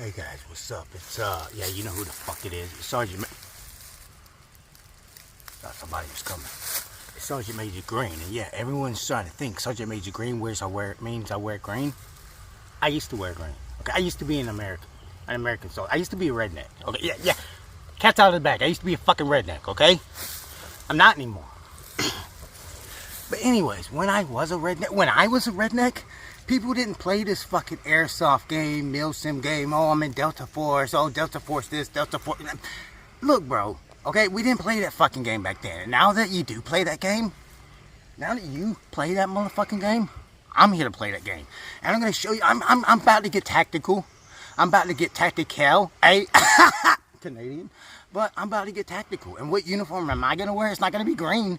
Hey guys, what's up? It's yeah, you know who the fuck it is. It's Sergeant Thought somebody was coming. It's Sergeant Major Green, and yeah, everyone's trying to think Sergeant Major Green means I wear green. I used to wear green. Okay, I used to be an American soldier. I used to be a redneck. Okay, yeah. Cat's out of the bag. I used to be a fucking redneck, okay? I'm not anymore. But anyways, when I was a redneck, people didn't play this fucking airsoft game, milsim game. Oh, I'm in Delta Force. Oh, Delta Force this, Delta Force. Look, bro. Okay, we didn't play that fucking game back then. And now that you do play that game, now that you play that motherfucking game, I'm here to play that game. And I'm gonna show you. I'm about to get tactical. I'm about to get tactical. Canadian. But I'm about to get tactical. And what uniform am I gonna wear? It's not gonna be green.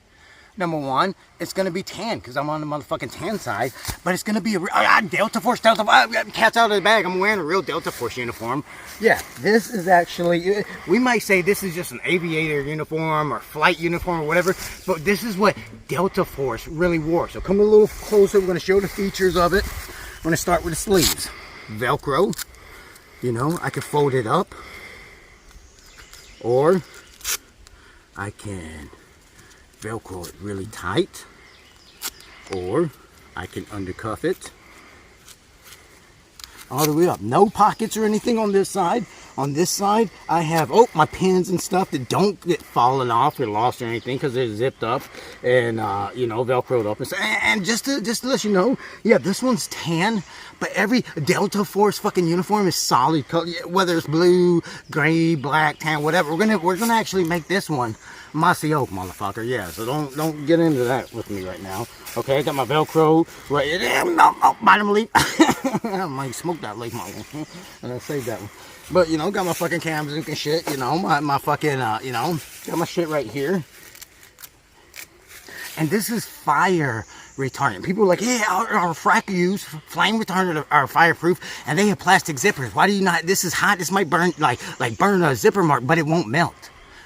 Number one, it's going to be tan because I'm on the motherfucking tan side. But it's going to be a Delta Force, cat's out of the bag. I'm wearing a real Delta Force uniform. Yeah, this is actually, we might say this is just an aviator uniform or flight uniform or whatever. But this is what Delta Force really wore. So come a little closer. We're going to show the features of it. I'm going to start with the sleeves. Velcro. You know, I can fold it up. Or I can Velcro it really tight, or I can undercuff it all the way up. No pockets or anything on this side. On this side, I have my pins and stuff that don't get falling off or lost or anything because they're zipped up and you know, Velcroed up. And just to let you know, yeah, this one's tan, but every Delta Force fucking uniform is solid color, whether it's blue, gray, black, tan, whatever. We're gonna actually make this one mossy oak, motherfucker. Yeah, so don't get into that with me right now. Okay, I got my Velcro right there. Bottom leaf. I might smoke that leaf, and I saved that one. But you know, got my fucking cams and shit. You know, my fucking you know, got my shit right here. And this is fire retardant. People are like, yeah, our frac use flame retardant are fireproof, and they have plastic zippers. Why do you not? This is hot. This might burn like burn a zipper mark, but it won't melt.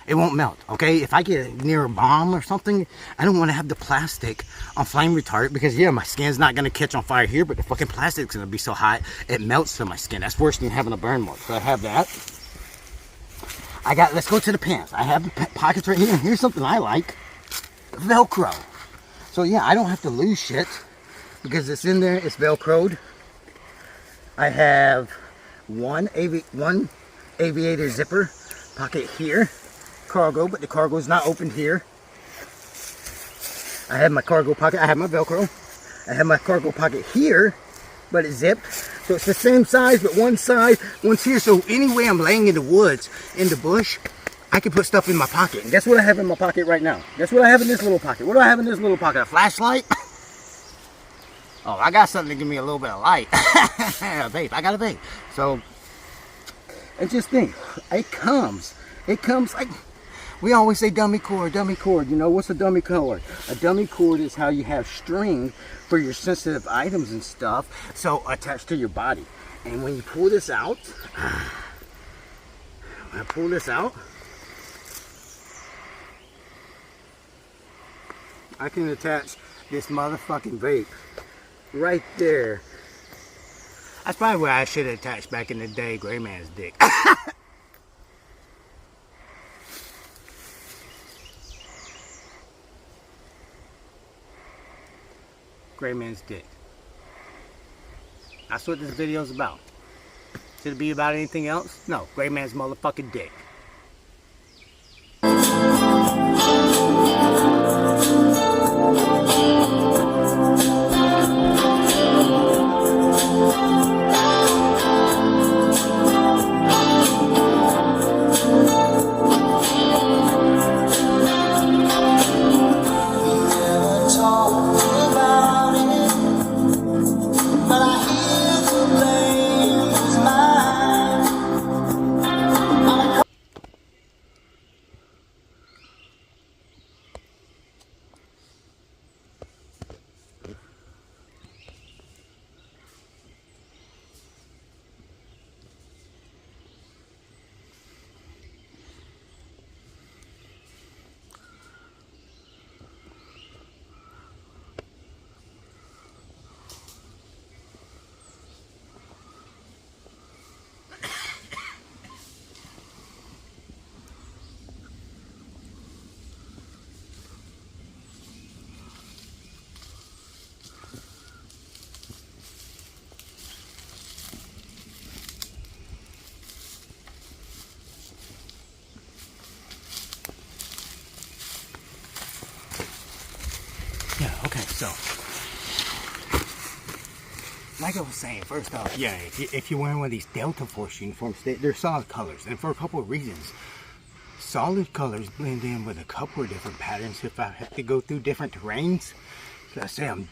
It won't melt, okay? If I get near a bomb or something, I don't want to have the plastic on flame retardant because, yeah, my skin's not going to catch on fire here, but the fucking plastic's going to be so hot, it melts to my skin. That's worse than having a burn mark. So I have that. Let's go to the pants. I have the pockets right here. And here's something I like. Velcro. So, yeah, I don't have to lose shit because it's in there. It's Velcroed. I have one aviator zipper pocket here. Cargo, but the cargo is not opened here. I have my cargo pocket. I have my Velcro. I have my cargo pocket here, but it's zipped. So it's the same size, but one's here. So anyway, I'm laying in the woods, in the bush, I can put stuff in my pocket. And guess what I have in my pocket right now? Guess what I have in this little pocket? What do I have in this little pocket? A flashlight? Oh, I got something to give me a little bit of light. A vape. I got a vape. So, and just think, it comes like, we always say dummy cord. You know, what's a dummy cord? A dummy cord is how you have string for your sensitive items and stuff, so attached to your body. And when you pull this out, I can attach this motherfucking vape right there. That's probably where I should have attached back in the day, Gray Man's dick. Gray Man's dick. That's what this video is about. Should it be about anything else? No, Gray Man's motherfucking dick. So, like I was saying, first off, yeah, if you're wearing one of these Delta Force uniforms, they're solid colors, and for a couple of reasons. Solid colors blend in with a couple of different patterns if I have to go through different terrains. Let's say I'm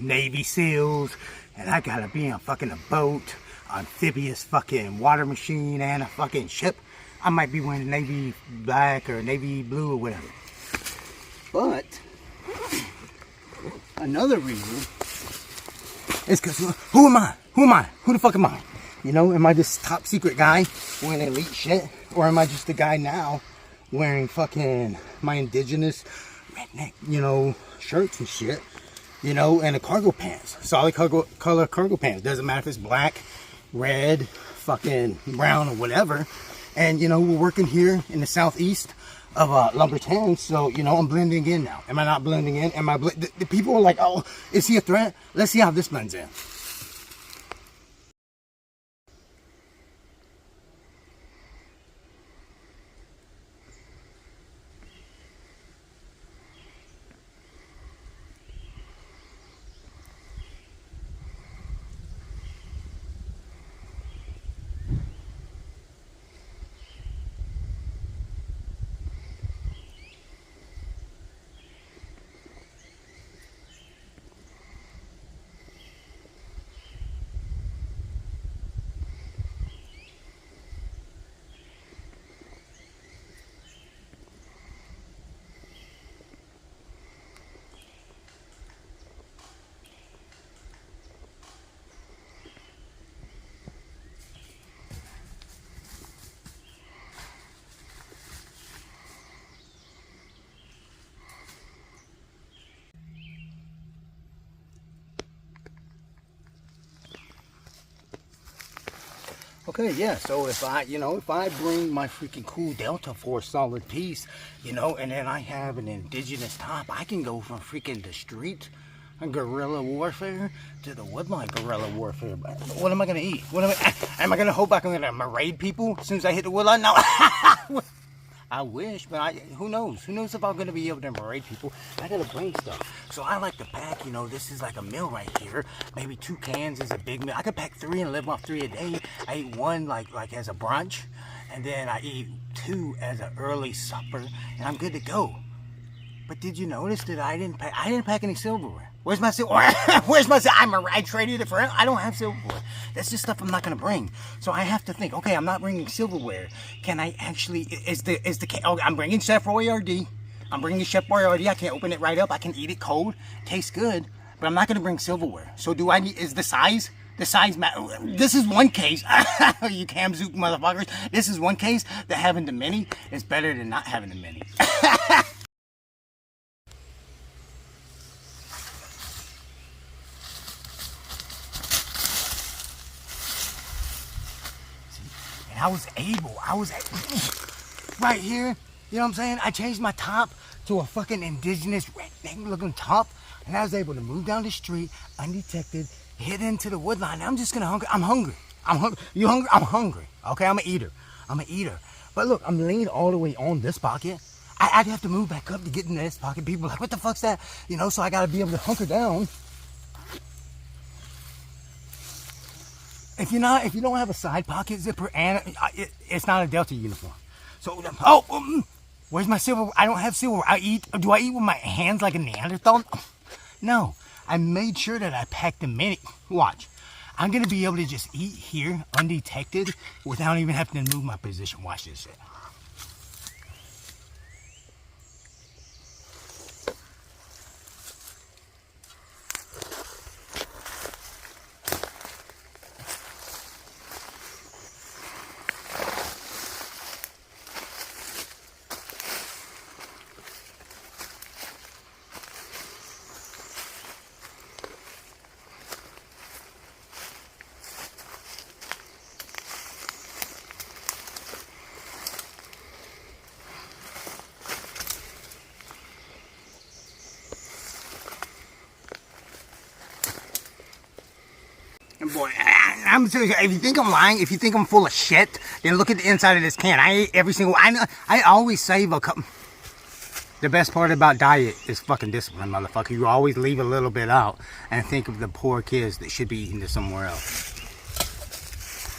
Navy SEALs, and I gotta be on fucking a boat, amphibious fucking water machine, and a fucking ship. I might be wearing navy black or navy blue or whatever. But another reason is because who am I? Who am I? Who the fuck am I? You know, am I this top secret guy wearing elite shit? Or am I just the guy now wearing fucking my indigenous redneck, you know, shirts and shit, you know, and a cargo pants, solid color cargo pants. Doesn't matter if it's black, red, fucking brown or whatever. And you know, we're working here in the southeast of Lumberton, so you know, I'm blending in now. Am I not blending in? Am I? The people are like, oh, is he a threat? Let's see how this blends in. Okay, yeah, so if I bring my freaking cool Delta Force solid piece, you know, and then I have an indigenous top, I can go from freaking the street and guerrilla warfare to the woodline guerrilla warfare. But what am I going to eat? Am I going to hope I'm going to raid people as soon as I hit the woodline? No. I wish, but who knows? Who knows if I'm going to be able to raid people? I got to bring stuff. So I like to pack, you know, this is like a meal right here. Maybe 2 cans is a big meal. I could pack 3 and live off 3 a day. I eat 1 like as a brunch, and then I eat 2 as an early supper, and I'm good to go. But did you notice that I didn't pack any silverware? Where's my silverware? Where's my I traded it for it. I don't have silverware. That's just stuff I'm not gonna bring. So I have to think, okay, I'm not bringing silverware. Can I actually, oh, I'm bringing Chef Boyardee. I'm bringing Chef Boyardee. I can open it right up. I can eat it cold. Tastes good. But I'm not gonna bring silverware. So do I need, is the size matter? This is one case. You Kamzook motherfuckers. This is one case that having the mini is better than not having the mini. I was able, right here, you know what I'm saying? I changed my top to a fucking indigenous redneck looking top, and I was able to move down the street undetected, hit into the woodline. I'm just gonna I'm hungry. You hungry? I'm hungry. Okay, I'm an eater. But look, I'm leaning all the way on this pocket. I'd have to move back up to get in this pocket. People are like, what the fuck's that? You know, so I gotta be able to hunker down. If you don't have a side pocket zipper, and it's not a Delta uniform. So, where's my silver? I don't have silver. Do I eat with my hands like a Neanderthal? No, I made sure that I packed the mini. Watch, I'm gonna be able to just eat here undetected without even having to move my position. Watch this shit. And boy, I'm serious. If you think I'm lying, if you think I'm full of shit, then look at the inside of this can. I ate every single. I always save a couple. The best part about diet is fucking discipline, motherfucker. You always leave a little bit out and think of the poor kids that should be eating this somewhere else.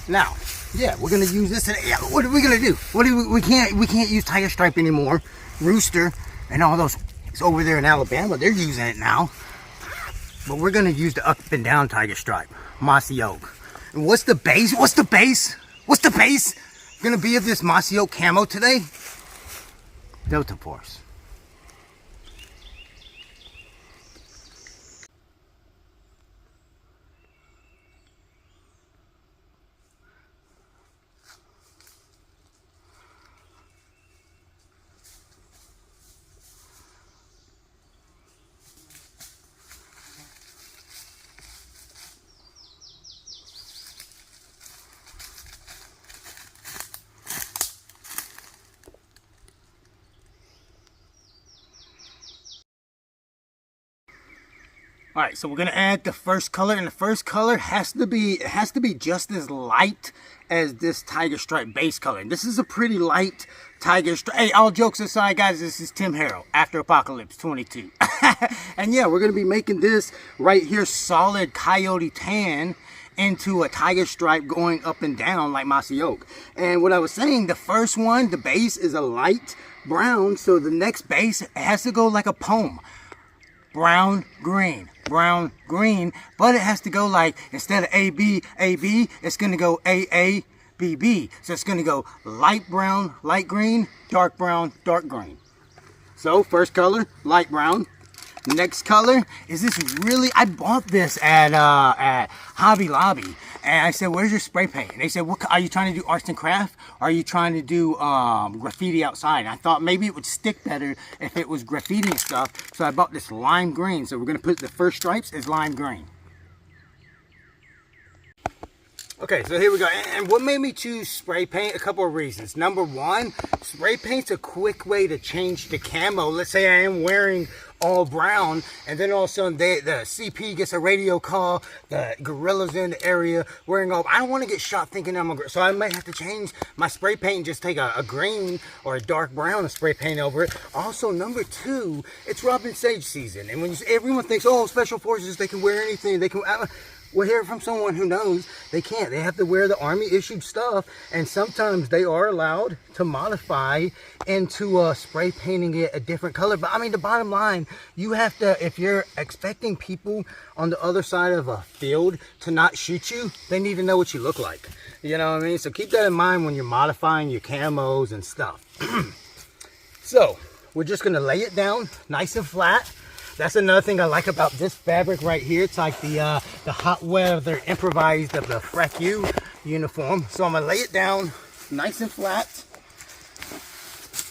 Now, yeah, we're gonna use this today. Yeah, what are we gonna do? We can't use Tiger Stripe anymore. Rooster and all those over there in Alabama, they're using it now. But we're gonna use the up and down Tiger Stripe, Mossy Oak. And what's the base? What's the base? What's the base gonna be of this Mossy Oak camo today? Delta Force. All right, so we're gonna add the first color, and the first color has to be just as light as this Tiger Stripe base color. And this is a pretty light Tiger Stripe. Hey, all jokes aside, guys, this is Tim Harrell, After Apocalypse 22. And yeah, we're gonna be making this right here solid coyote tan into a Tiger Stripe going up and down like Mossy Oak. And what I was saying, the first one, the base is a light brown, so the next base has to go like a poem. Brown, green, but it has to go like, instead of A, B, it's going to go A, B, B. So it's going to go light brown, light green, dark brown, dark green. So first color, light brown. Next color is this really, I bought this at Hobby Lobby. And I said, where's your spray paint? And they said, what are you trying to do, arts and craft? Or are you trying to do graffiti outside? And I thought maybe it would stick better if it was graffiti and stuff. So I bought this lime green. So we're going to put the first stripes as lime green. Okay, so here we go. And what made me choose spray paint? A couple of reasons. Number one, spray paint's a quick way to change the camo. Let's say I am wearing all brown, and then all of a sudden the CP gets a radio call, the guerrillas in the area wearing all. I don't want to get shot thinking I'm a, so I might have to change my spray paint and just take a green or a dark brown and spray paint over it. Also, number two, it's Robin Sage season, and when everyone thinks, oh, special forces, they can wear anything, they can. We'll hear from someone who knows they can't. They have to wear the Army issued stuff, and sometimes they are allowed to modify into spray painting it a different color. But I mean, the bottom line, you have to, if you're expecting people on the other side of a field to not shoot you, they need to know what you look like. You know what I mean? So keep that in mind when you're modifying your camos and stuff. So we're just gonna lay it down nice and flat. That's another thing I like about this fabric right here. It's like the hot weather improvised of the Frack U uniform. So I'm gonna lay it down nice and flat.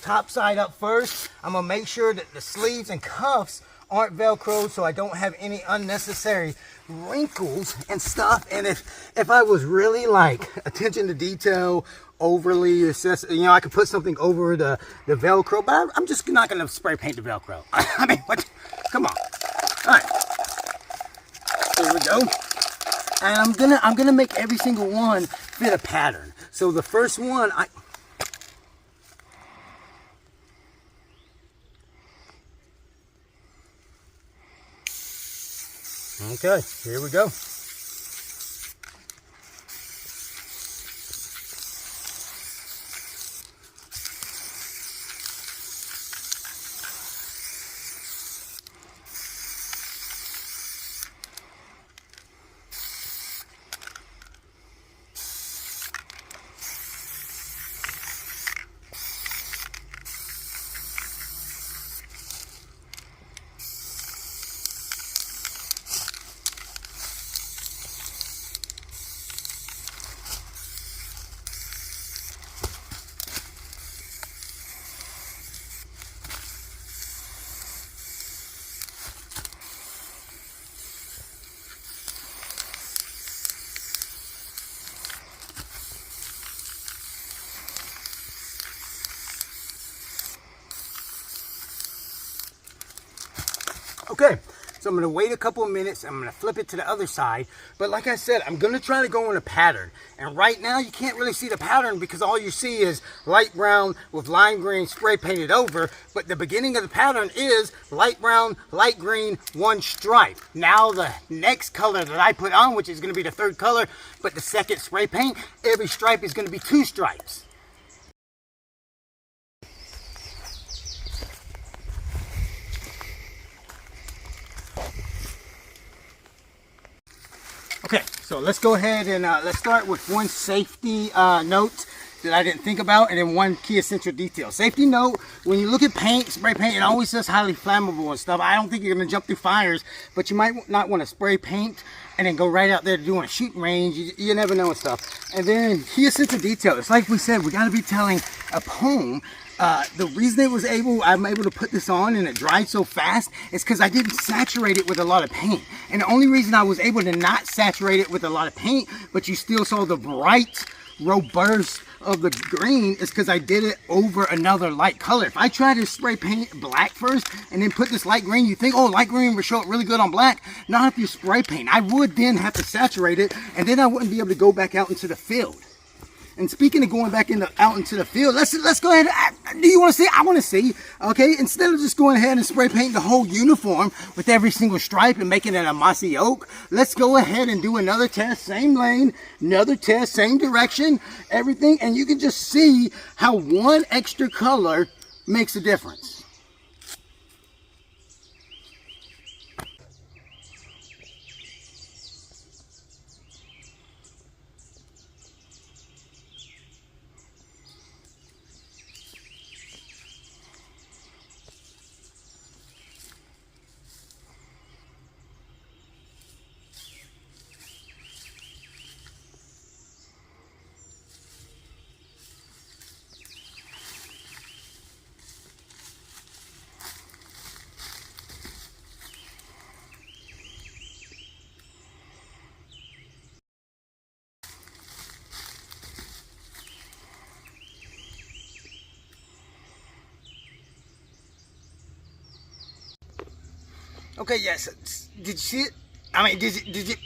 Top side up first. I'm gonna make sure that the sleeves and cuffs aren't Velcro, so I don't have any unnecessary wrinkles and stuff. And if I was really like attention to detail, overly assess, you know, I could put something over the Velcro, but I'm just not gonna spray paint the Velcro. I mean, what? Come on. All right. There we go. And I'm gonna make every single one fit a pattern. So the first one, okay, here we go. Okay, So I'm going to wait a couple of minutes. I'm going to flip it to the other side. But like I said, I'm going to try to go in a pattern. And right now you can't really see the pattern because all you see is light brown with lime green spray painted over. But the beginning of the pattern is light brown, light green, one stripe. Now the next color that I put on, which is going to be the third color, but the second spray paint, every stripe is going to be 2 stripes. Okay, so let's go ahead and let's start with one safety note that I didn't think about, and then one key essential detail. Safety note, when you look at paint, spray paint, it always says highly flammable and stuff. I don't think you're going to jump through fires, but you might not want to spray paint and then go right out there doing a shooting range. You never know and stuff. And then key essential detail. It's like we said, we got to be telling a poem. The reason I'm able to put this on and it dried so fast is because I didn't saturate it with a lot of paint. And the only reason I was able to not saturate it with a lot of paint, but you still saw the bright, robust of the green, is because I did it over another light color. If I try to spray paint black first and then put this light green, you think, oh, light green would show up really good on black. Not if you spray paint. I would then have to saturate it, and then I wouldn't be able to go back out into the field. And speaking of going back out into the field, let's go ahead. Do you want to see? I want to see. Okay, instead of just going ahead and spray painting the whole uniform with every single stripe and making it a mossy oak, let's go ahead and do another test, same lane, another test, same direction, everything, and you can just see how one extra color makes a difference. Okay, yes. Did you see it? I mean, did you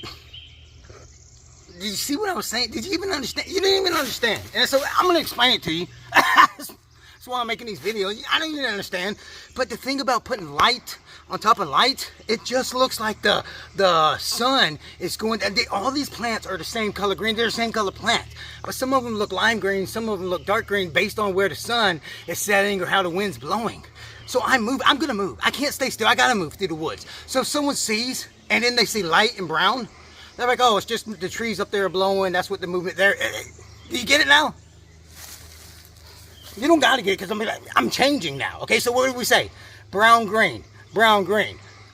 see what I was saying? Did you even understand? You didn't even understand. And so I'm going to explain it to you. That's why I'm making these videos. I don't even understand. But the thing about putting light on top of light, it just looks like the sun is going. All these plants are the same color green. They're the same color plant. But some of them look lime green. Some of them look dark green based on where the sun is setting or how the wind's blowing. So I'm gonna move. I can't stay still. I gotta move through the woods. So if someone sees and then they see light and brown, they're like, oh, it's just the trees up there blowing. That's what the movement there. Do you get it now? You don't gotta get it because I'm changing now. Okay, so what do we say? Brown, green,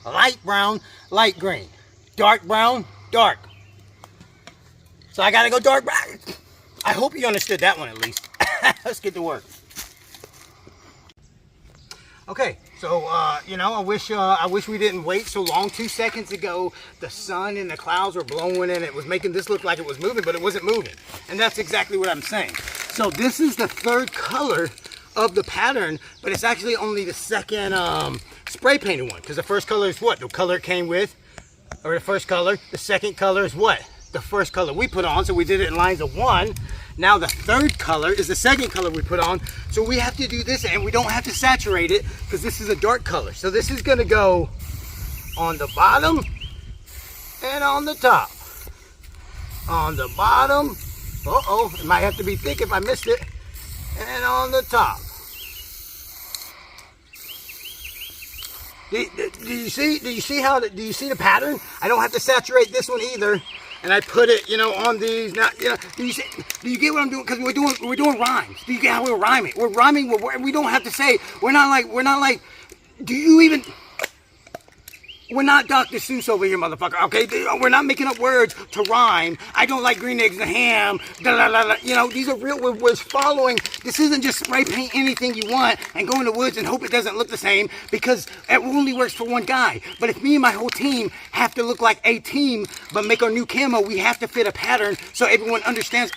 light brown, light green, dark brown, dark. So I gotta go dark brown. I hope you understood that one at least. Let's get to work. Okay, so you know, I wish we didn't wait so long. 2 seconds ago, the sun and the clouds were blowing, and it was making this look like it was moving, but it wasn't moving. And that's exactly what I'm saying. So this is the third color of the pattern, but it's actually only the second spray painted one, because the first color is what? The color it came with, or the first color. The second color is what? The first color we put on, so we did it in lines of 1. Now the third color is the second color we put on, so we have to do this, and we don't have to saturate it because this is a dark color. So this is going to go on the bottom and on the top. On the bottom, it might have to be thick if I missed it, and on the top. Do you see the pattern? I don't have to saturate this one either. And I put it, you know, on these. Now, you know, do you get what I'm doing? Because we're doing rhymes. Do you get how we're rhyming? We're rhyming. We don't have to say. We're not like. Do you even? We're not Dr. Seuss over here, motherfucker. Okay, we're not making up words to rhyme. I don't like green eggs and ham. You know, these are real. We're following. This isn't just spray paint anything you want and go in the woods and hope it doesn't look the same, because it only works for one guy. But if me and my whole team have to look like a team but make our new camo, we have to fit a pattern so everyone understands.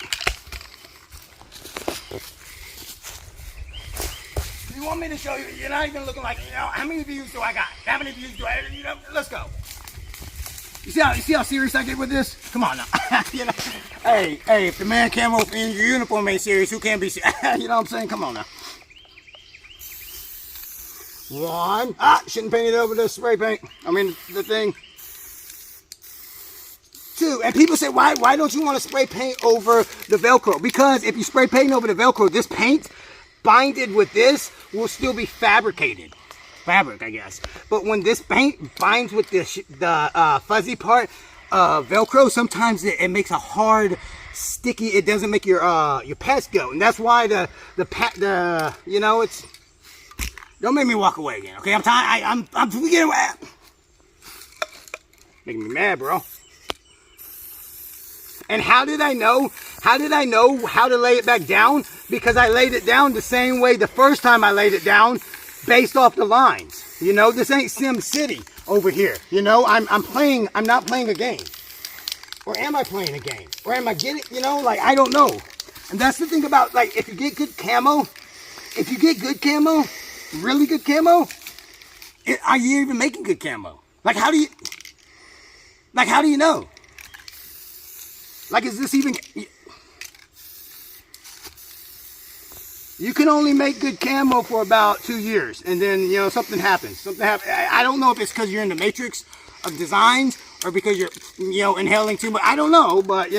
want me to show you? You're not even looking like, how many views do I got? How many views do I, let's go. You see how serious I get with this? Come on now. Hey, if the man camo in your uniform ain't serious, who can be serious? You know what I'm saying? Come on now. One. Shouldn't paint it over the spray paint. I mean, the thing. Two. And people say, why don't you want to spray paint over the Velcro? Because if you spray paint over the Velcro, this paint binded with this will still be fabricated. Fabric, I guess. But when this paint binds with the fuzzy part of Velcro, sometimes it makes a hard, sticky. It doesn't make your pets go, and that's why it's. Don't make me walk away again, okay? I'm tired. I'm getting away. Making me mad, bro. And how did I know? How did I know how to lay it back down? Because I laid it down the same way the first time I laid it down. Based off the lines, this ain't Sim City over here. I'm not playing a game. Or am I playing a game? Or am I getting, I don't know. And that's the thing about, if you get good camo, really good camo, are you even making good camo? How do you know? Is this even... You can only make good camo for about 2 years, and then, something happens. I don't know if it's because you're in the matrix of designs or because you're, inhaling too much. I don't know, but,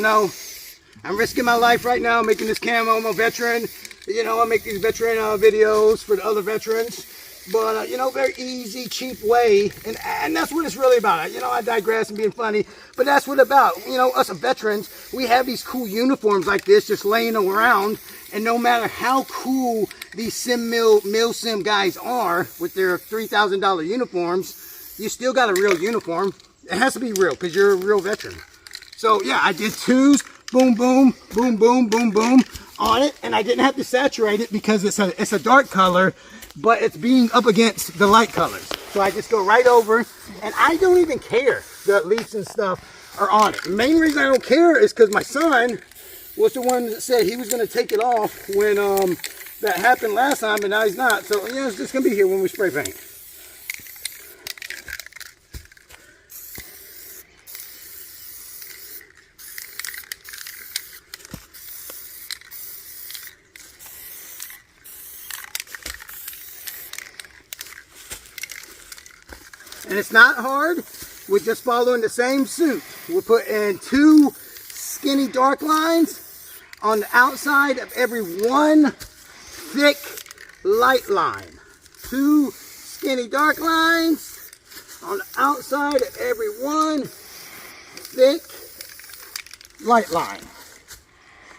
I'm risking my life right now making this camo. I'm a veteran. I make these veteran videos for the other veterans. But, very easy, cheap way. And that's what it's really about. I digress and being funny. But that's what it's about. Us veterans, we have these cool uniforms like this just laying around. And no matter how cool these Milsim guys are with their $3,000 uniforms, you still got a real uniform. It has to be real because you're a real veteran. So, yeah, I did twos. Boom, boom, boom, boom, boom, boom on it. And I didn't have to saturate it because it's a dark color. But it's being up against the light colors. So I just go right over, and I don't even care that leaves and stuff are on it. The main reason I don't care is because my son was the one that said he was going to take it off when that happened last time, and now he's not. So, it's just going to be here when we spray paint. And it's not hard. We're just following the same suit. We're putting 2 skinny dark lines on the outside of every one thick light line. 2 skinny dark lines on the outside of every one thick light line.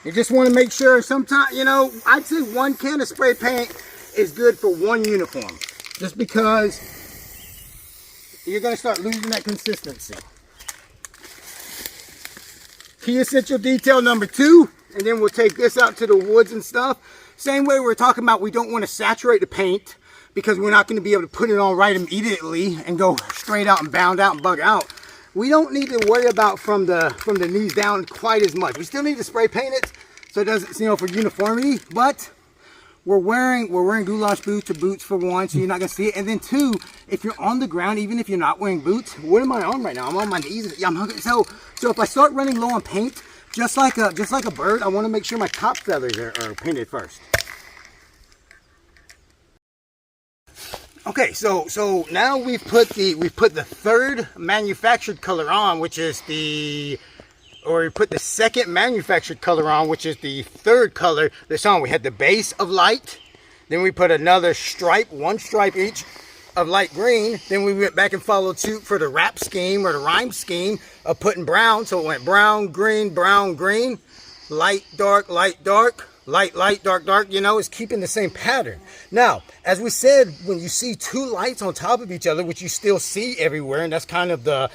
You just want to make sure sometimes, I'd say 1 can of spray paint is good for 1 uniform. Just because you're going to start losing that consistency. Key essential detail number 2, and then we'll take this out to the woods and stuff. Same way we're talking about, we don't want to saturate the paint because we're not going to be able to put it on right immediately and go straight out and bound out and bug out. We don't need to worry about from the knees down quite as much. We still need to spray paint it so it doesn't, for uniformity, but we're wearing goulash boots or boots for 1, so you're not gonna see it. And then 2, if you're on the ground, even if you're not wearing boots, what am I on right now? I'm on my knees. I'm hungry. So if I start running low on paint, just like a bird, I want to make sure my top feathers are painted first. Okay, so now we've put the 3rd manufactured color on, which is we put the 2nd manufactured color on, which is the 3rd color that's on. We had the base of light, then we put another stripe, 1 stripe each of light green. Then we went back and followed suit for the wrap scheme or the rhyme scheme of putting brown. So it went brown, green, light, dark, light, dark, dark. It's keeping the same pattern. Now, as we said, when you see 2 lights on top of each other, which you still see everywhere, and that's kind of the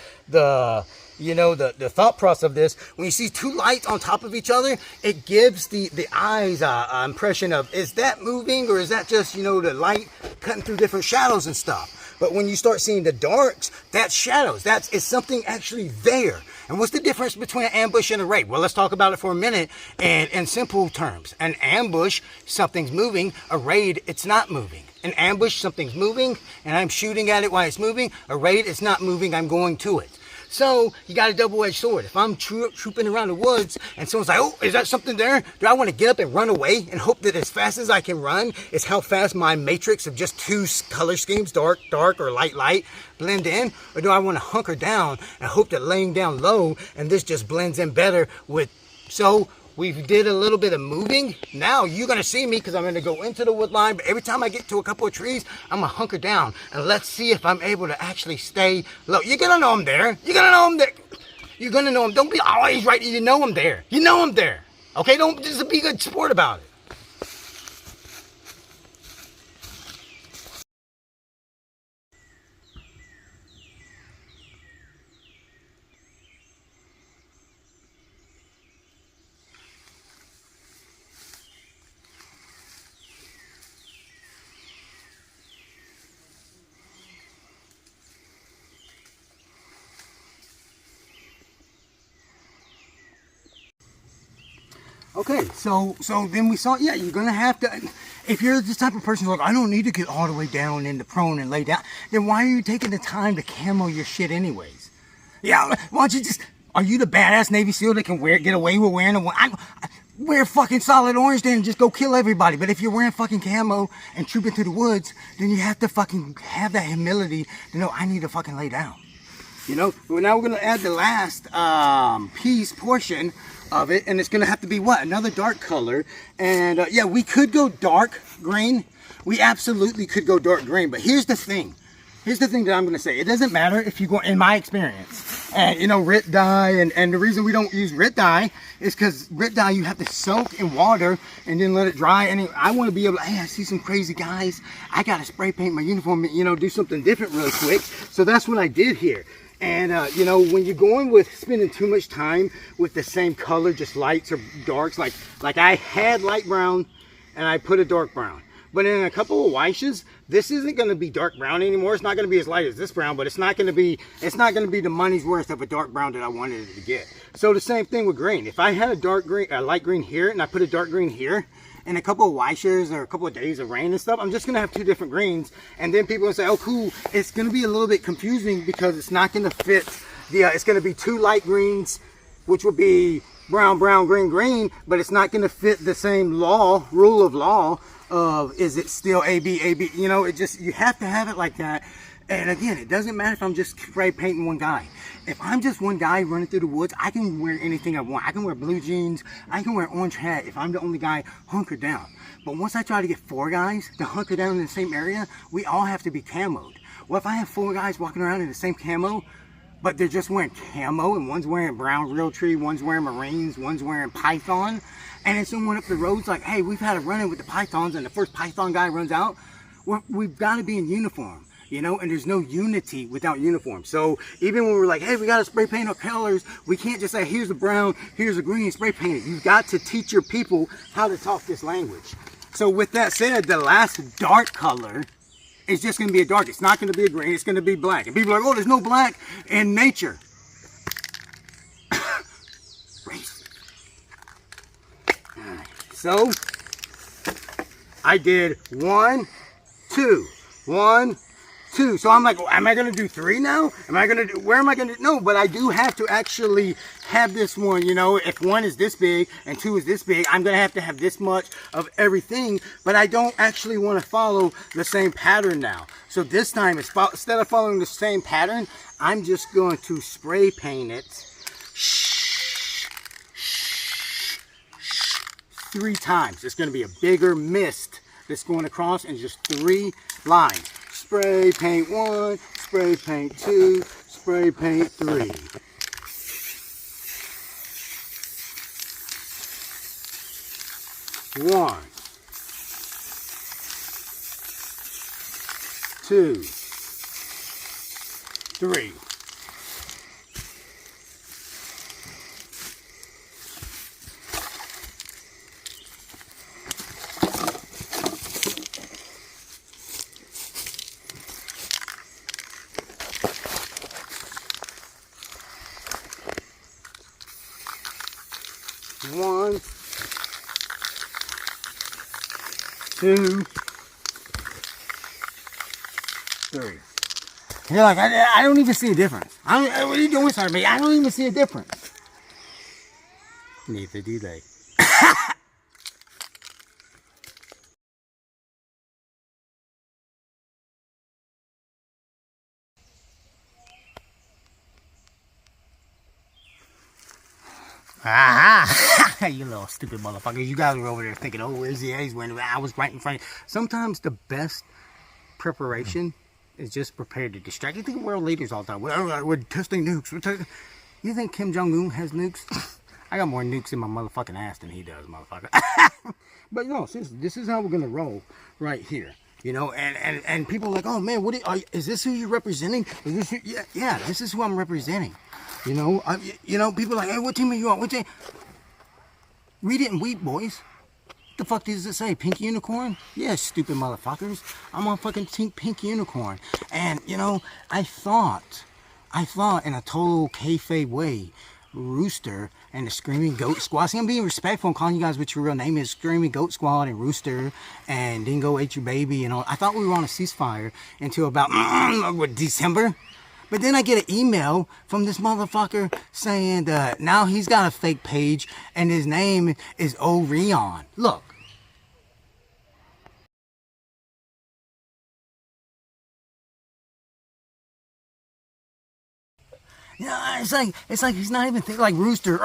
thought process of this, when you see 2 lights on top of each other, it gives the eyes an impression of, is that moving or is that just, the light cutting through different shadows and stuff? But when you start seeing the darks, that's shadows. It's something actually there. And what's the difference between an ambush and a raid? Well, let's talk about it for a minute. And in simple terms, an ambush, something's moving. A raid, it's not moving. An ambush, something's moving, and I'm shooting at it while it's moving. A raid, it's not moving, I'm going to it. So you got a double-edged sword. If I'm trooping around the woods and someone's like, oh, is that something there? Do I want to get up and run away and hope that as fast as I can run is how fast my matrix of just two color schemes, dark, dark, or light, light, blend in? Or do I want to hunker down and hope that laying down low and this just blends in better with... So we did a little bit of moving. Now you're going to see me because I'm going to go into the wood line. But every time I get to a couple of trees, I'm going to hunker down. And let's see if I'm able to actually stay low. You're going to know I'm there. You're going to know I'm there. You're going to know I'm... Don't be always right. You know I'm there. You know I'm there. Okay? Don't just be a good sport about it. Okay, so then we saw, yeah, you're going to have to, if you're this type of person who's like, I don't need to get all the way down into prone and lay down, then why are you taking the time to camo your shit anyways? Yeah, why don't you just, are you the badass Navy SEAL that can get away with wearing wear fucking solid orange then and just go kill everybody. But if you're wearing fucking camo and trooping through the woods, then you have to fucking have that humility to know I need to fucking lay down. You know, well, now we're going to add the last portion of it, and it's going to have to be what? Another dark color. And yeah, we could go dark green. We absolutely could go dark green, but here's the thing. Here's the thing that I'm going to say. It doesn't matter if you go, in my experience, and you know, RIT dye, and the reason we don't use RIT dye is because RIT dye you have to soak in water and then let it dry. And I want to be able to, hey, I see some crazy guys. I got to spray paint my uniform, you know, do something different really quick. So that's what I did here. And, you know, when you're going with spending too much time with the same color, just lights or darks, like I had light brown and I put a dark brown. But in a couple of washes, this isn't going to be dark brown anymore. It's not going to be as light as this brown, but it's not going to be the money's worth of a dark brown that I wanted it to get. So the same thing with green. If I had a dark green, a light green here, and I put a dark green here, in a couple of washes or a couple of days of rain and stuff, I'm just going to have two different greens. And then people will say, oh, cool. It's going to be a little bit confusing because it's not going to fit. It's going to be two light greens, which would be brown, brown, green, green, but it's not going to fit the same rule of law of, is it still AB, AB? You know, it just, you have to have it like that. And again, it doesn't matter if I'm just spray painting one guy. If I'm just one guy running through the woods, I can wear anything I want. I can wear blue jeans. I can wear orange hat if I'm the only guy hunkered down. But once I try to get four guys to hunker down in the same area, we all have to be camoed. Well, if I have four guys walking around in the same camo, but they're just wearing camo, and one's wearing brown Realtree, one's wearing Marines, one's wearing Python, and then someone up the road's like, hey, we've had a run-in with the Pythons, and the first Python guy runs out, we've got to be in uniform. You know, and there's no unity without uniform. So even when we're like, hey, we got to spray paint our colors, we can't just say, here's the brown, here's the green, spray paint it. You've got to teach your people how to talk this language. So with that said, the last dark color is just going to be a dark. It's not going to be a green. It's going to be black. And people are like, oh, there's no black in nature. Racist. So I did 1, 2, 1, 2. So I'm like, am I going to do 3 now? Am I going to do, where am I going to, no, but I do have to actually have this one, you know, if 1 is this big and 2 is this big, I'm going to have this much of everything, but I don't actually want to follow the same pattern now. So this time, instead of following the same pattern, I'm just going to spray paint it 3 times. It's going to be a bigger mist that's going across in just 3 lines. Spray paint 1, spray paint 2, spray paint 3. One, 2, 3. 1, 2, 3. You're like, I don't even see a difference. What are you doing, sir? I don't even see a difference. Neither do they. Aha! You little stupid motherfuckers. You guys were over there thinking, oh, where's the A's when I was right in front. Sometimes the best preparation is just prepared to distract. You think of world leaders all the time. We're testing nukes. You think Kim Jong-un has nukes? I got more nukes in my motherfucking ass than he does, motherfucker. But no, seriously, this is how we're going to roll right here. You know, and people are like, oh man, is this who you're representing? Is this yeah, this is who I'm representing. You know, people are like, hey, what team are you on? What team? Read it and weep, boys. What the fuck does it say? Pink Unicorn? Yeah, stupid motherfuckers. I'm on fucking Team Pink Unicorn. And, you know, I thought in a total kayfabe way, Rooster and the Screaming Goat Squad. See, I'm being respectful and calling you guys what your real name is. Screaming Goat Squad and Rooster and Dingo Ate Your Baby and all. I thought we were on a ceasefire until about December. But then I get an email from this motherfucker saying that now he's got a fake page and his name is Orion. Look. Yeah, it's like he's not even thinking like Rooster.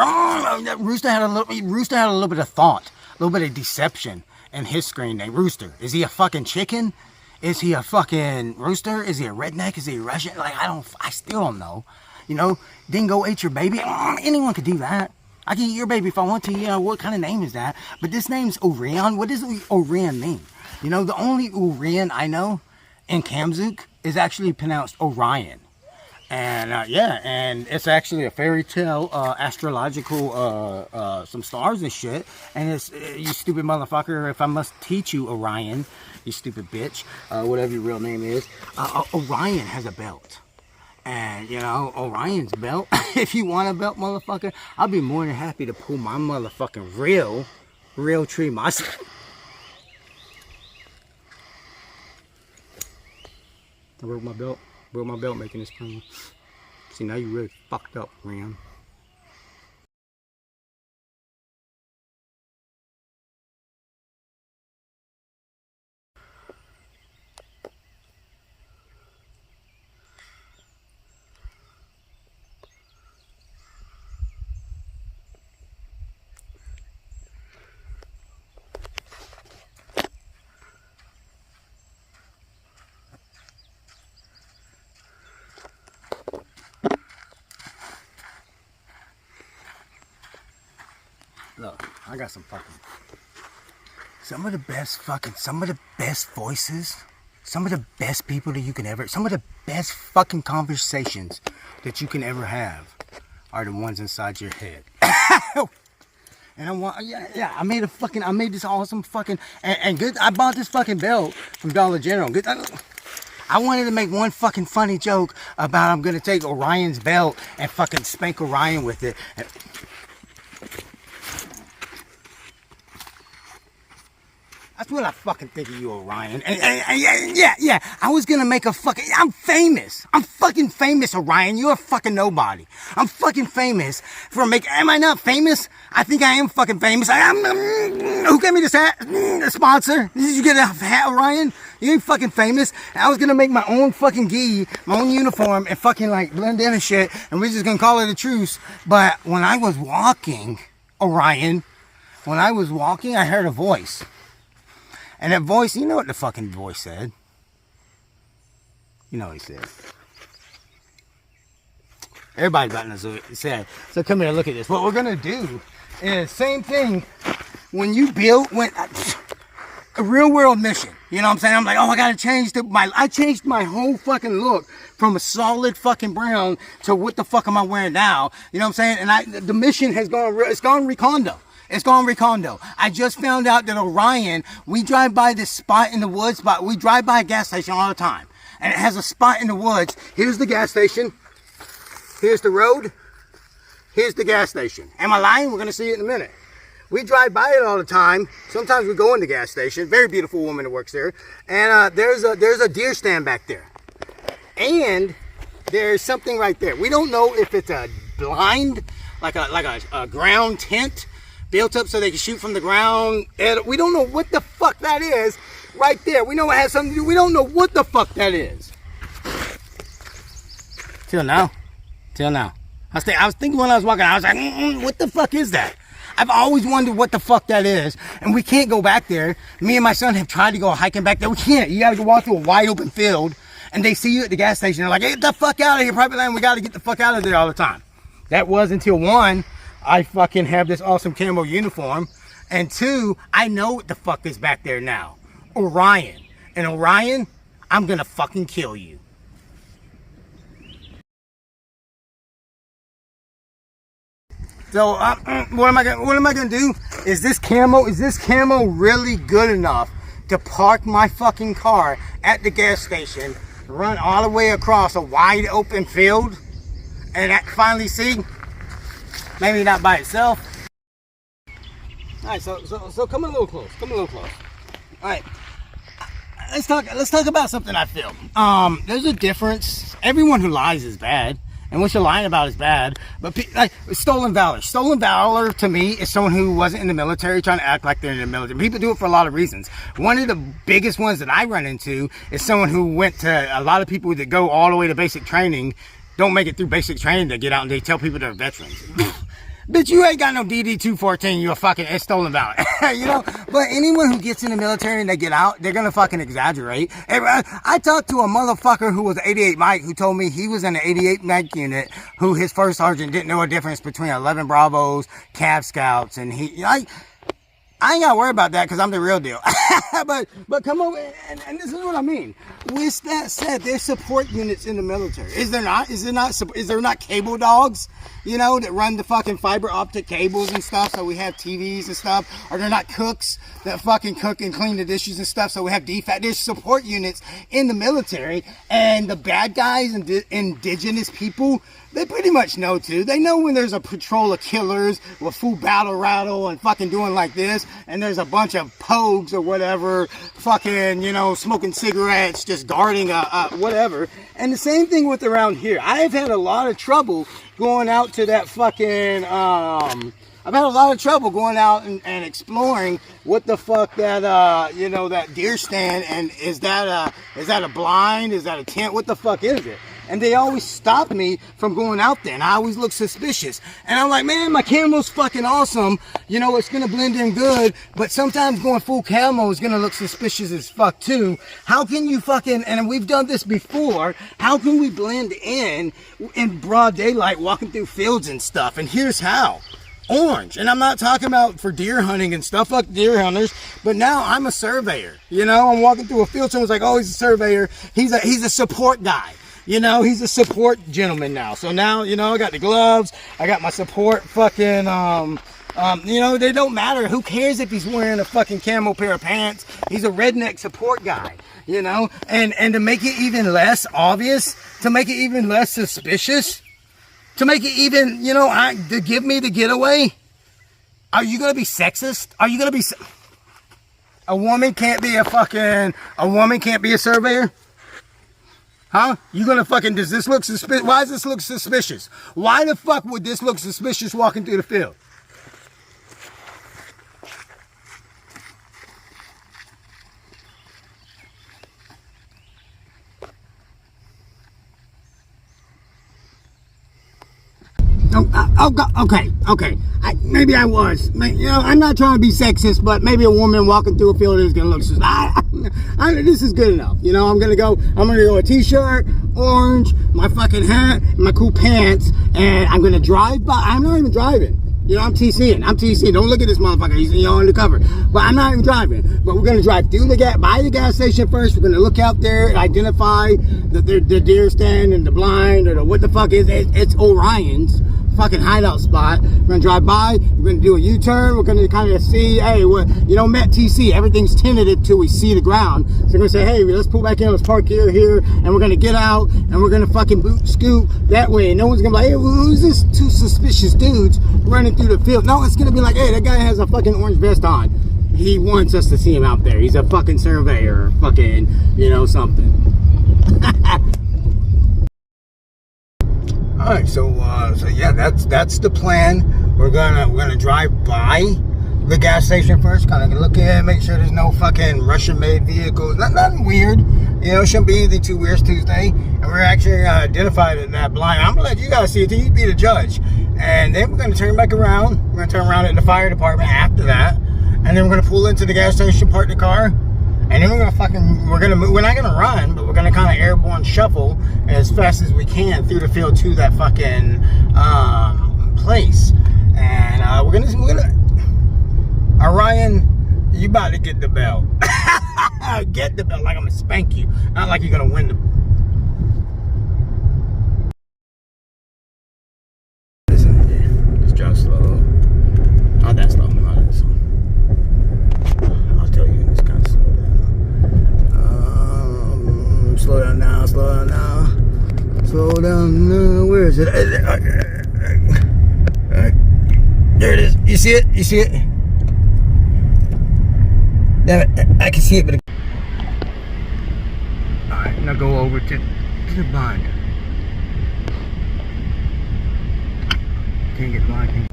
Rooster had a little bit of thought, a little bit of deception in his screen name. Rooster. Is he a fucking chicken? Is he a fucking rooster? Is he a redneck? Is he a Russian? Like, I still don't know. You know, Dingo Ate Your Baby. Anyone could do that. I can eat your baby if I want to. You know, what kind of name is that? But this name's Orion. What does Orion mean? You know, the only Orion I know in Kamzook is actually pronounced Orion. And, yeah, and it's actually a fairy tale, astrological, some stars and shit. And it's, you stupid motherfucker, if I must teach you Orion, you stupid bitch, whatever your real name is, Orion has a belt. And, you know, Orion's belt, if you want a belt, motherfucker, I'll be more than happy to pull my motherfucking real tree myself. I broke my belt. Broke my belt making this promo. See, now you really fucked up, Ram. Look, I got some of the best voices, some of the best people that you can ever, some of the best fucking conversations that you can ever have are the ones inside your head. And I made this awesome fucking, and good, I bought this fucking belt from Dollar General. Good, I wanted to make one fucking funny joke about I'm gonna take Orion's belt and fucking spank Orion with it. That's what I fucking think of you, Orion. And yeah, I was gonna make a fucking, I'm famous. I'm fucking famous, Orion. You're a fucking nobody. I'm fucking famous for am I not famous? I think I am fucking famous. Who gave me this hat? The sponsor? Did you get a hat, Orion? You ain't fucking famous. I was gonna make my own fucking gi, my own uniform, and fucking like blend in and shit, and we're just gonna call it a truce. But when I was walking, Orion, I heard a voice. And that voice, you know what the fucking voice said? You know what he said. Everybody's about to know what he said. So come here, look at this. What we're going to do is same thing when you a real world mission. You know what I'm saying? I'm like, oh, I got to change I changed my whole fucking look from a solid fucking brown to what the fuck am I wearing now? You know what I'm saying? And the mission has gone recondo. It's gone recondo. I just found out that Orion, we drive by this spot in the woods, but we drive by a gas station all the time. And it has a spot in the woods. Here's the gas station. Here's the road. Here's the gas station. Am I lying? We're going to see it in a minute. We drive by it all the time. Sometimes we go in the gas station. Very beautiful woman that works there. And there's a deer stand back there. And there's something right there. We don't know if it's a blind, like a ground tent built up so they can shoot from the ground. And we don't know what the fuck that is right there. We know it has something to do. We don't know what the fuck that is. Till now. I was thinking when I was walking, I was like, what the fuck is that? I've always wondered what the fuck that is, and we can't go back there. Me and my son have tried to go hiking back there. We can't. You have to walk through a wide open field, and they see you at the gas station. They're like, hey, get the fuck out of here, private land. We got to get the fuck out of there all the time. That was until one, I fucking have this awesome camo uniform, and two, I know what the fuck is back there now. Orion. And Orion, I'm gonna fucking kill you. So what am I gonna do? Is this camo really good enough to park my fucking car at the gas station, run all the way across a wide open field, and finally see? Maybe not by itself. All right, so come a little close. All right, let's talk about something I feel. There's a difference. Everyone who lies is bad. And what you're lying about is bad, but like stolen valor. Stolen valor to me is someone who wasn't in the military trying to act like they're in the military. People do it for a lot of reasons. One of the biggest ones that I run into is someone who went to, a lot of people that go all the way to basic training don't make it through basic training to get out and they tell people they're veterans. Bitch, you ain't got no DD-214, you're fucking stolen valor. You know? But anyone who gets in the military and they get out, they're gonna fucking exaggerate. I talked to a motherfucker who was 88 Mike who told me he was in the 88 Mike unit, who his first sergeant didn't know a difference between 11 Bravos, Cav Scouts, and I ain't gotta worry about that because I'm the real deal. but come over, and this is what I mean. With that said, there's support units in the military. Is there not cable dogs, you know, that run the fucking fiber optic cables and stuff, so we have TVs and stuff? Are there not cooks that fucking cook and clean the dishes and stuff, so we have DFAT? There's support units in the military, and the bad guys and indigenous people, they pretty much know too. They know when there's a patrol of killers with full battle rattle and fucking doing like this, and there's a bunch of pogues or whatever, fucking, you know, smoking cigarettes, just guarding whatever. And the same thing with around here. I've had a lot of trouble going out to that fucking, I've had a lot of trouble going out and exploring what the fuck that, you know, that deer stand, and is that a blind? Is that a tent? What the fuck is it? And they always stop me from going out there, and I always look suspicious. And I'm like, man, my camo's fucking awesome. You know, it's gonna blend in good, but sometimes going full camo is gonna look suspicious as fuck too. How can you fucking, and we've done this before, how can we blend in broad daylight walking through fields and stuff? And here's how. Orange. And I'm not talking about for deer hunting and stuff, like deer hunters, but now I'm a surveyor. You know, I'm walking through a field, someone's like, oh, he's a surveyor. He's a support guy. You know, he's a support gentleman now. So now, you know, I got the gloves, I got my support fucking, you know, they don't matter. Who cares if he's wearing a fucking camo pair of pants? He's a redneck support guy, you know? And to make it even less obvious, to make it even less suspicious, to make it even, you know, to give me the getaway, are you going to be sexist? Are you going to be... A woman can't be a surveyor? Huh? You gonna fucking, does this look suspicious? Why does this look suspicious? Why the fuck would this look suspicious walking through the field? Okay. Maybe I was. You know, I'm not trying to be sexist, but maybe a woman walking through a field is gonna look suspicious. This is good enough. You know, I'm gonna go a t-shirt, orange, my fucking hat, my cool pants, and I'm gonna drive by. I'm not even driving. You know, I'm TCing. Don't look at this motherfucker. He's undercover. But I'm not even driving. But we're gonna drive through by the gas station first. We're gonna look out there and identify the deer stand and the blind or what the fuck is it. It's Orion's fucking hideout spot. We're gonna drive by, we're gonna do a U-turn, we're gonna kind of see, hey, you know, Met TC, everything's tinted until we see the ground. So we're gonna say, hey, let's pull back in, let's park here, and we're gonna get out, and we're gonna fucking scoot that way. And no one's gonna be like, hey, who's this two suspicious dudes running through the field? No, it's gonna be like, hey, that guy has a fucking orange vest on. He wants us to see him out there. He's a fucking surveyor, fucking, you know, something. All right, so yeah, that's the plan. We're gonna drive by the gas station first, kind of look at it, make sure there's no fucking Russian-made vehicles, nothing weird. You know, shouldn't be anything too weird. It's Tuesday, and we're actually identified in that blind. I'm gonna let you guys see it. You be the judge, and then we're gonna turn back around. We're gonna turn around at the fire department after that, and then we're gonna pull into the gas station, park the car. And then we're gonna move. We're not gonna run, but we're gonna kind of airborne shuffle as fast as we can through the field to that fucking place. And we're gonna. Ryan, you about to get the belt. Get the belt, like I'm gonna spank you, not like you're gonna win the. Listen, just drive slow. Not that slow. Not that slow. I'll tell you, it's kind of slow. Slow down now, slow down now. Slow down now. Where is it? Alright. There it is. You see it? You see it? Damn it. I can see it, but. Alright, now go over to the blind. Can't get blind.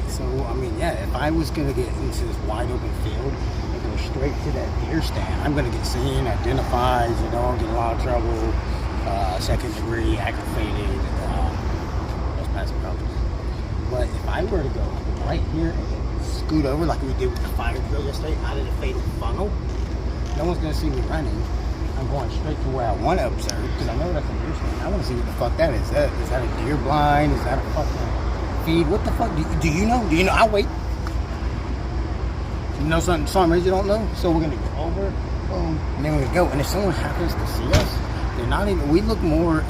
So, I mean, yeah, if I was going to get into this wide open field and go straight to that deer stand, I'm going to get seen, identified, you know, get in a lot of trouble, second degree, aggravated, those passive problems. But if I were to go right here and scoot over like we did with the fire drill yesterday out of the fatal funnel, no one's going to see me running. I'm going straight to where I want to observe because I know that's a deer stand. I want to see what the fuck that is. Is that a deer blind? Is that a fucking feed? What the fuck? Do you know? Do you know? I'll wait. You know something? Some you don't know. So we're gonna go over, boom, and then we're gonna go. And if someone happens to see us, they're not even. We look more,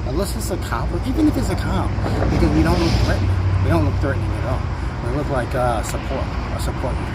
unless it's a cop, or even if it's a cop, because we don't look threatening. We don't look threatening at all. We look like a support unit.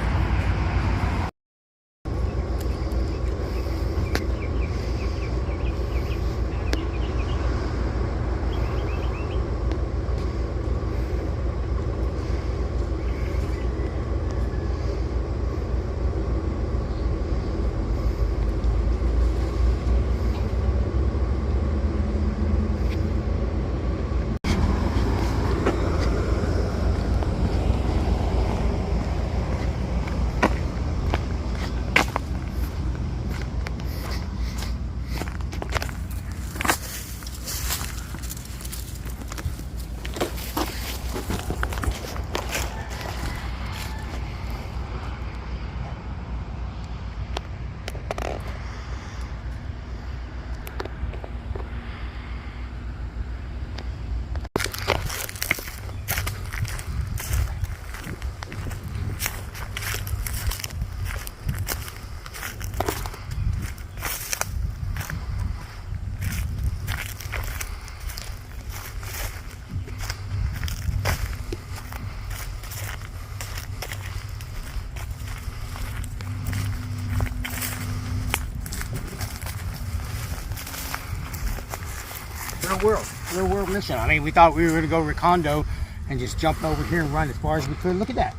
Real world mission. I mean, we thought we were going to go recondo and just jump over here and run as far as we could. Look at that.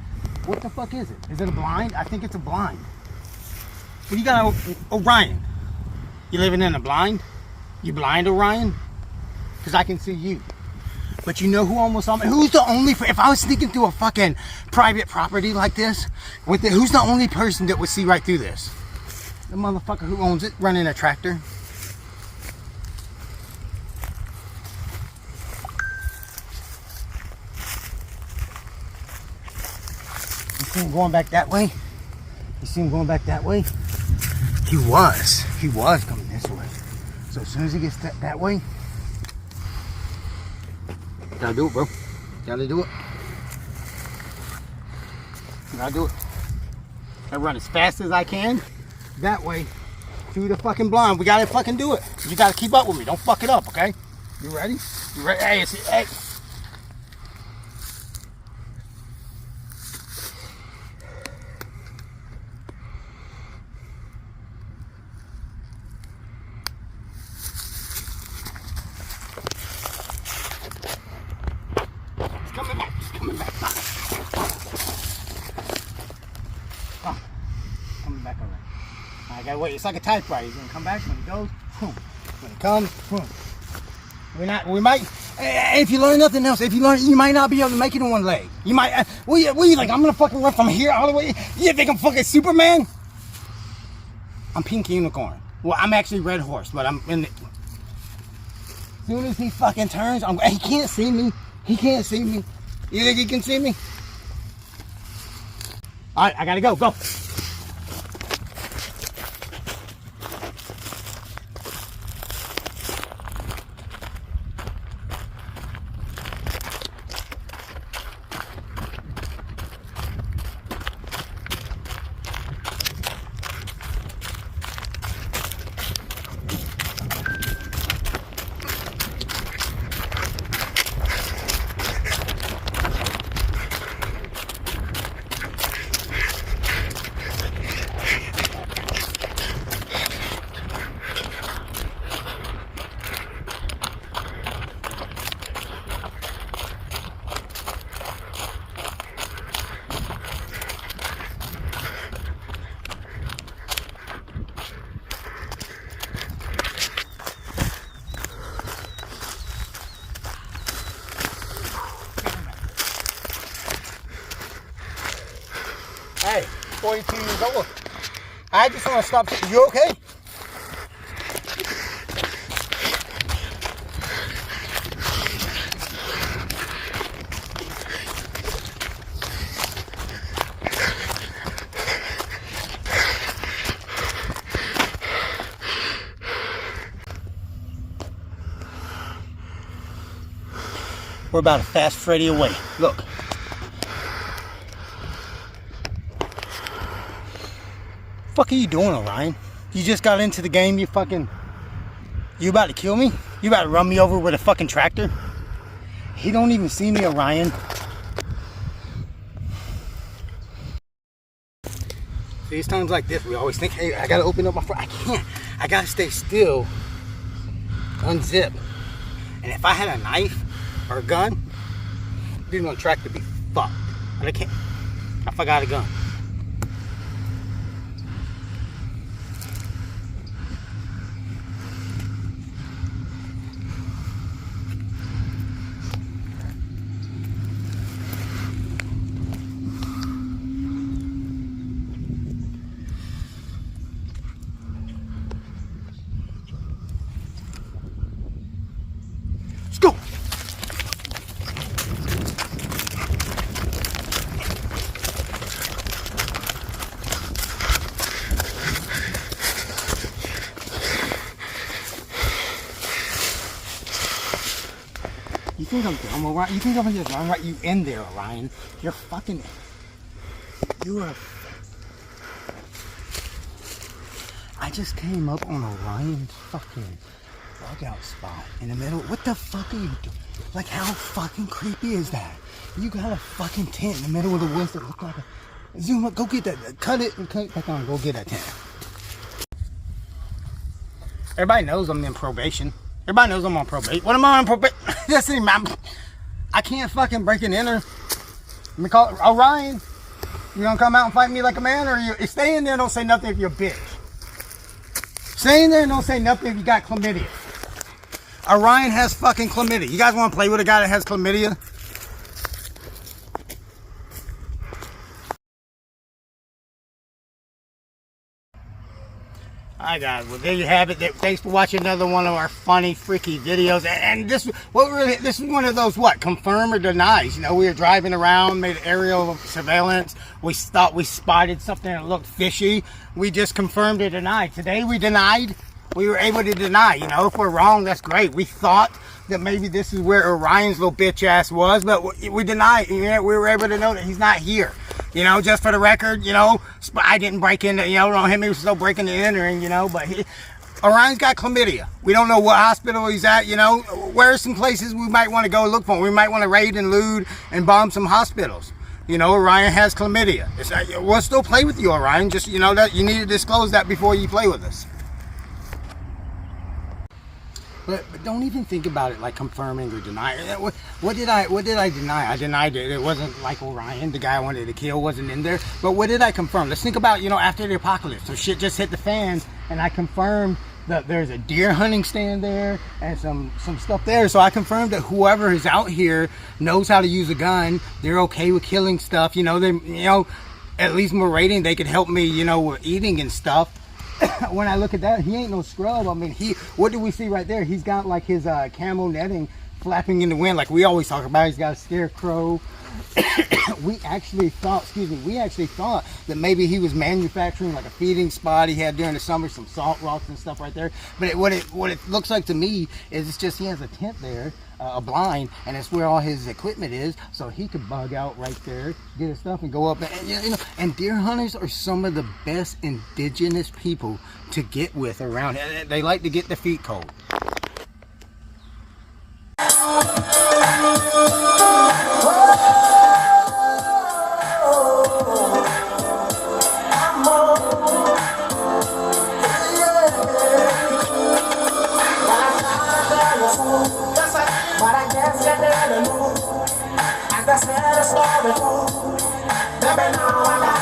What the fuck is it? Is it a blind? I think it's a blind. But you got Orion. You living in a blind? You blind, Orion? Because I can see you. But you know who almost saw me? Who's the only, if I was sneaking through a fucking private property like this, who's the only person that would see right through this? The motherfucker who owns it, running a tractor. Going back that way. You see him going back that way? He was coming this way. So as soon as he gets that way, gotta do it, bro. Gotta do it. Gotta do it. I run as fast as I can. That way, through the fucking blind. We gotta fucking do it. You gotta keep up with me. Don't fuck it up, okay? You ready? You ready? Hey, hey. I gotta wait. It's like a typewriter. He's gonna come back when he goes. Boom. When he comes, boom. We might. If you learn nothing else, you might not be able to make it in one leg. You might. What you think? I'm gonna fucking run from here all the way. You think I'm fucking Superman? I'm Pink Unicorn. Well, I'm actually Red Horse, but I'm in the. As soon as he fucking turns, he can't see me. He can't see me. You think he can see me? All right, I gotta go. Go. Hey, 42 years old. I just want to stop. You okay? We're about a Fast Freddy away. Look. Fuck are you doing, Orion? You just got into the game, you about to kill me? You about to run me over with a fucking tractor? He don't even see me, Orion. These times like this, we always think, hey, I gotta open up my front. I can't. I gotta stay still, unzip. And if I had a knife or a gun, dude on tractor be fucked. And I can't. I forgot a gun. Go! You think I'm dumb, Orion? You think I'm gonna just run right you in there, Orion? You're fucking. You are. I just came up on Orion's fucking dugout spot in the middle. What the fuck are you doing? Like, how fucking creepy is that? You got a fucking tent in the middle of the woods that look like a. Zoom up, go get that. Cut it and cut it back on. Go get that tent. Everybody knows I'm in probation. Everybody knows I'm on probation. What am I on probation? Listen, I can't fucking break and enter. Let me call it. Orion, you gonna come out and fight me like a man, or you stay in there and don't say nothing if you're a bitch? Stay in there and don't say nothing if you got chlamydia. Orion has fucking chlamydia. You guys want to play with a guy that has chlamydia? I got it. Well, there you have it. Thanks for watching another one of our funny, freaky videos. And this is one of those, confirm or denies. You know, we were driving around, made aerial surveillance. We thought we spotted something that looked fishy. We just confirmed or denied. Today we denied. We were able to deny. You know, if we're wrong, that's great. We thought that maybe this is where Orion's little bitch ass was, but we denied. You know, we were able to know that he's not here. You know, just for the record, you know, I didn't break into, you know, don't hit me with still breaking and entering, you know, but Orion's got chlamydia. We don't know what hospital he's at, you know. Where are some places we might want to go look for him? We might want to raid and loot and bomb some hospitals. You know, Orion has chlamydia. We'll still play with you, Orion. Just, you know, that you need to disclose that before you play with us. But don't even think about it like confirming or denying. What did I deny? I denied it. It wasn't like Orion, the guy I wanted to kill, wasn't in there. But what did I confirm? Let's think about, you know, after the apocalypse. So shit just hit the fan, and I confirmed that there's a deer hunting stand there and some stuff there. So I confirmed that whoever is out here knows how to use a gun. They're okay with killing stuff. You know, at least more rating, they could help me, you know, with eating and stuff. When I look at that, he ain't no scrub. I mean, what do we see right there? He's got like his camo netting flapping in the wind, like we always talk about. He's got a scarecrow. we actually thought that maybe he was manufacturing like a feeding spot he had during the summer, some salt rocks and stuff right there. But what it looks like to me is it's just he has a tent there, a blind, and it's where all his equipment is, so he could bug out right there, get his stuff, and go up. And, you know, and deer hunters are some of the best indigenous people to get with around. They like to get their feet cold. That's where the story goes. Baby, now I